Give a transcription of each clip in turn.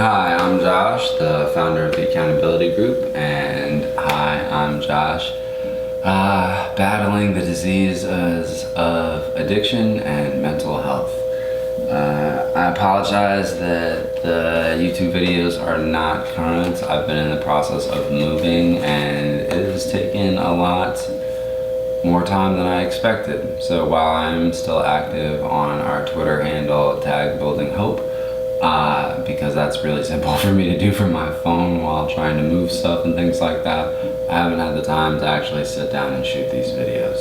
Hi, I'm Josh, the founder of the Accountability Group, and hi, I'm Josh, battling the diseases of addiction and mental health. I apologize that the YouTube videos are not current. I've been in the process of moving, and it has taken a lot more time than I expected. So while I'm still active on our Twitter handle, #buildinghope, because that's really simple for me to do from my phone while trying to move stuff and things like that, I haven't had the time to actually sit down and shoot these videos.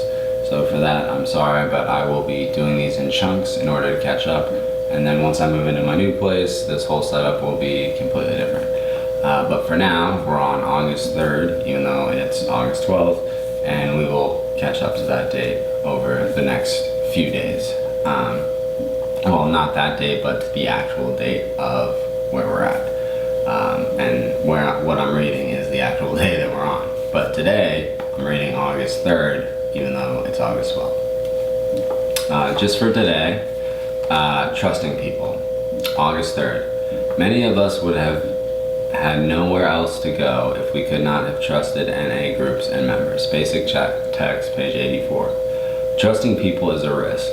So for that, I'm sorry, but I will be doing these in chunks in order to catch up. And then once I move into my new place, this whole setup will be completely different. But for now, we're on August 3rd, even though it's August 12th, and we will catch up to that date over the next few days. Well, not that date, but the actual date of where we're at. And what I'm reading is the actual day that we're on. But today, I'm reading August 3rd, even though it's August 12th. Just for today, trusting people. August 3rd. Many of us would have had nowhere else to go if we could not have trusted NA groups and members. Basic text, page 84. Trusting people is a risk.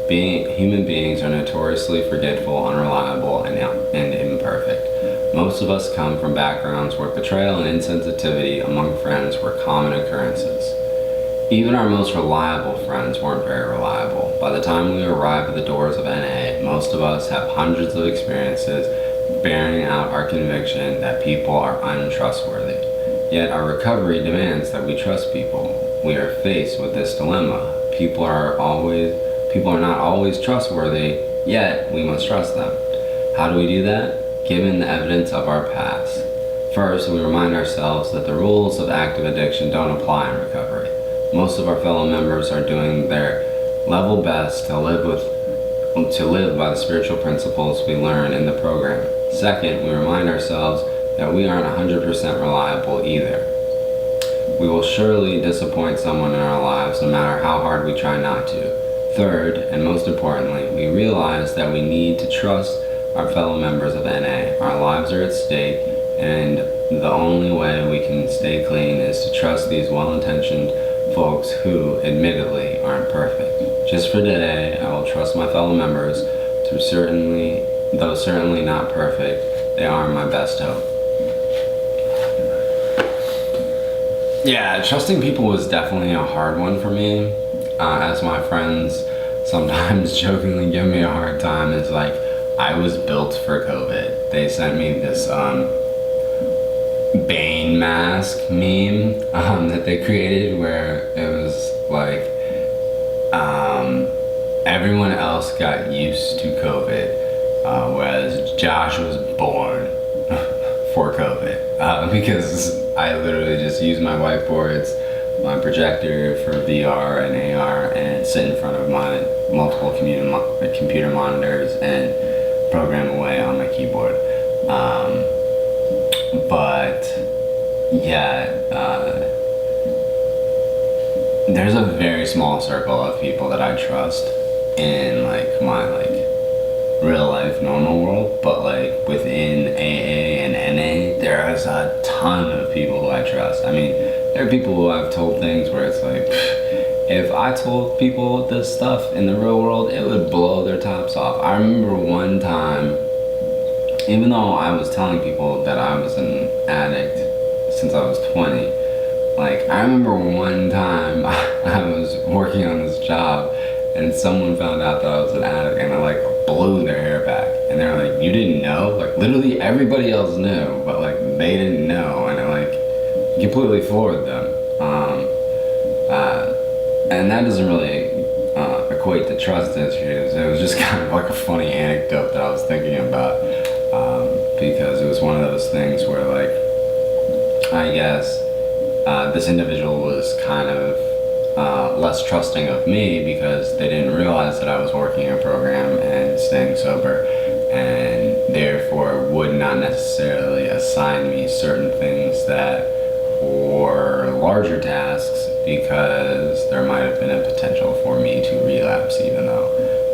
Human beings are notoriously forgetful, unreliable, and imperfect. Most of us come from backgrounds where betrayal and insensitivity among friends were common occurrences. Even our most reliable friends weren't very reliable. By the time we arrive at the doors of NA, most of us have hundreds of experiences bearing out our conviction that people are untrustworthy. Yet our recovery demands that we trust people. We are faced with this dilemma. People are not always trustworthy, yet we must trust them. How do we do that? Given the evidence of our past. First, we remind ourselves that the rules of active addiction don't apply in recovery. Most of our fellow members are doing their level best to live by the spiritual principles we learn in the program. Second, we remind ourselves that we aren't 100% reliable either. We will surely disappoint someone in our lives no matter how hard we try not to. Third, and most importantly, we realize that we need to trust our fellow members of NA. Our lives are at stake, and the only way we can stay clean is to trust these well-intentioned folks who, admittedly, aren't perfect. Just for today, I will trust my fellow members, though certainly not perfect, they are my best hope. Yeah, trusting people was definitely a hard one for me. As my friends sometimes jokingly give me a hard time, it's like, I was built for COVID. They sent me this Bane mask meme that they created where it was like, everyone else got used to COVID, whereas Josh was born for COVID, because I literally just use my whiteboards, my projector for VR and AR, and sit in front of my multiple computer monitors and program away on my keyboard. But yeah, there's a very small circle of people that I trust in my real life normal world, but within AA and NA, there is a ton of people who I trust. I mean, there are people who I've told things where it's like, if I told people this stuff in the real world, it would blow their tops off. I remember one time, even though I was telling people that I was an addict since I was 20, I remember one time I was working on this job and someone found out that I was an addict, and I blew their hair back. And they're like, you didn't know? Literally everybody else knew, but they didn't know, and it completely floored them. And that doesn't really equate to trust issues. It was just kind of a funny anecdote that I was thinking about, because it was one of those things where I guess this individual was kind of less trusting of me because they didn't realize that I was working a program and staying sober, and therefore would not necessarily assign me certain things that were larger tasks, because there might have been a potential for me to relapse, even though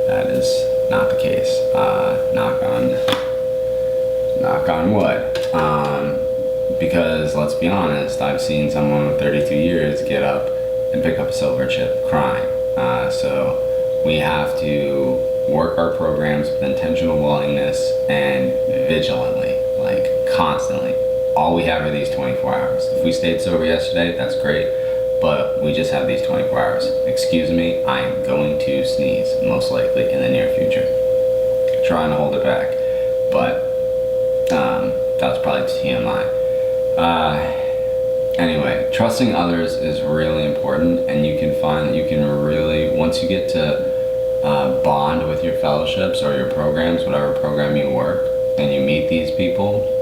that is not the case. Knock on knock on wood. Because let's be honest, I've seen someone with 32 years get up and pick up a silver chip crying. So we have to work our programs with intentional willingness and vigilantly, like constantly. All we have are these 24 hours. If we stayed sober yesterday, that's great, but we just have these 24 hours. Excuse me, I am going to sneeze, most likely in the near future. Trying to hold it back, but that's probably TMI. Anyway, trusting others is really important, and you can find that you can really, once you get to bond with your fellowships or your programs, whatever program you work, and you meet these people,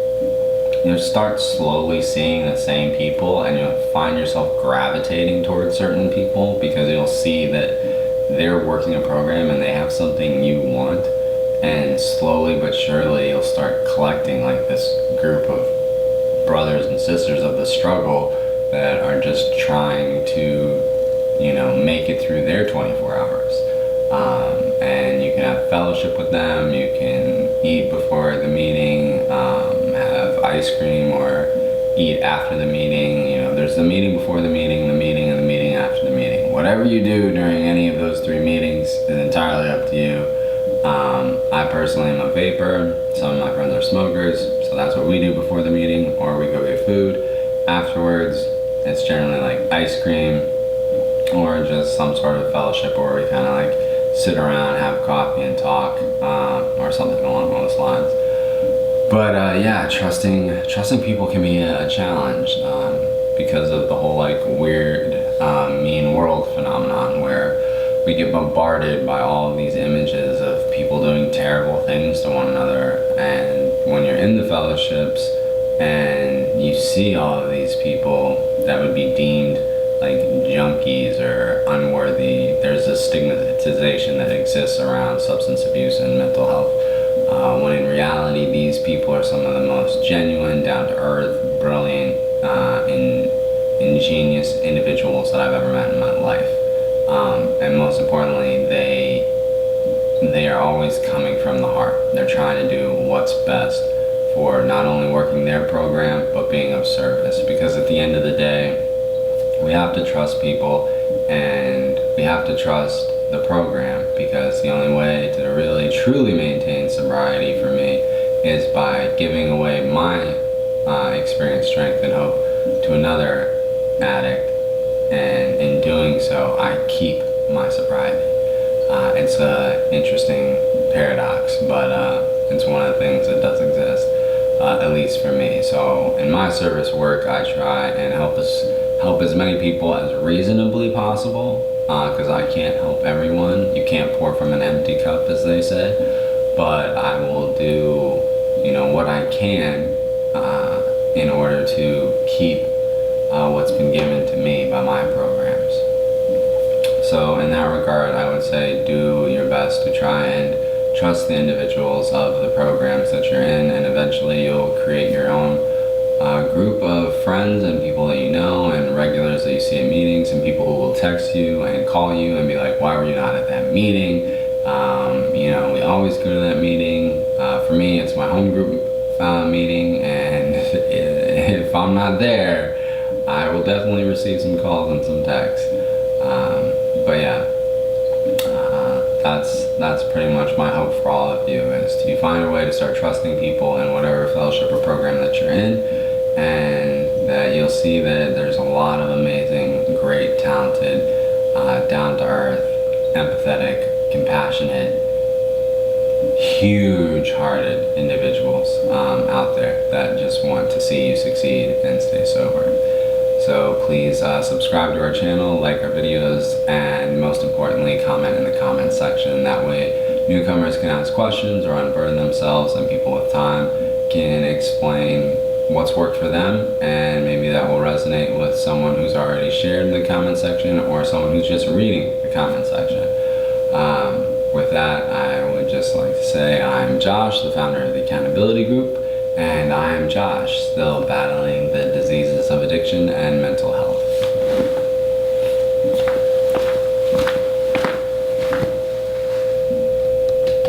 you'll start slowly seeing the same people, and you'll find yourself gravitating towards certain people because you'll see that they're working a program and they have something you want, and slowly but surely you'll start collecting like this group of brothers and sisters of the struggle that are just trying to, make it through their 24 hours. And you can have fellowship with them, you can eat before the meeting, have ice cream, or eat after the meeting. There's the meeting before the meeting, and the meeting after the meeting. Whatever you do during any of those 3 meetings is entirely up to you. I personally am a vapor. Some of my friends are smokers, so that's what we do before the meeting, or we go get food. Afterwards, it's generally like ice cream or just some sort of fellowship where we kind of like sit around, have coffee and talk, or something along those lines. But yeah, trusting people can be a challenge because of the whole like weird mean world phenomenon where we get bombarded by all of these images of people doing terrible things to one another. And when you're in the fellowships and you see all of these people that would be deemed like junkies or unworthy, there's a stigmatization that exists around substance abuse and mental health. When in reality, these people are some of the most genuine, down-to-earth, brilliant, ingenious individuals that I've ever met in my life. And most importantly, they are always coming from the heart. They're trying to do what's best for not only working their program, but being of service. Because at the end of the day, we have to trust people, and we have to trust the program, because the only way to really truly maintain sobriety for me is by giving away my experience, strength, and hope to another addict, and in doing so, I keep my sobriety. It's an interesting paradox, but it's one of the things that does exist, at least for me. So in my service work, I try and help as many people as reasonably possible, because I can't help everyone. You can't pour from an empty cup, as they say, but I will do what I can in order to keep what's been given to me by my programs. So in that regard, I would say do your best to try and trust the individuals of the programs that you're in, and eventually you'll create your own group of friends and people that you know and regulars that you see at meetings, and people who will text you and call you and be like, why were you not at that meeting? We always go to that meeting. For me, it's my home group meeting, and if I'm not there, I will definitely receive some calls and some texts. But yeah, that's pretty much my hope for all of you, is to find a way to start trusting people in whatever fellowship or program that you're in, and that you'll see that there's a lot of amazing, great, talented, down-to-earth, empathetic, compassionate, huge-hearted individuals out there that just want to see you succeed and stay sober. So please subscribe to our channel, like our videos, and most importantly, comment in the comment section. That way newcomers can ask questions or unburden themselves, and people with time can explain what's worked for them, and maybe that will resonate with someone who's already shared in the comment section or someone who's just reading the comment section. With that, I would just like to say I'm Josh, the founder of the Accountability Group, and I am Josh, still battling the diseases of addiction and mental health.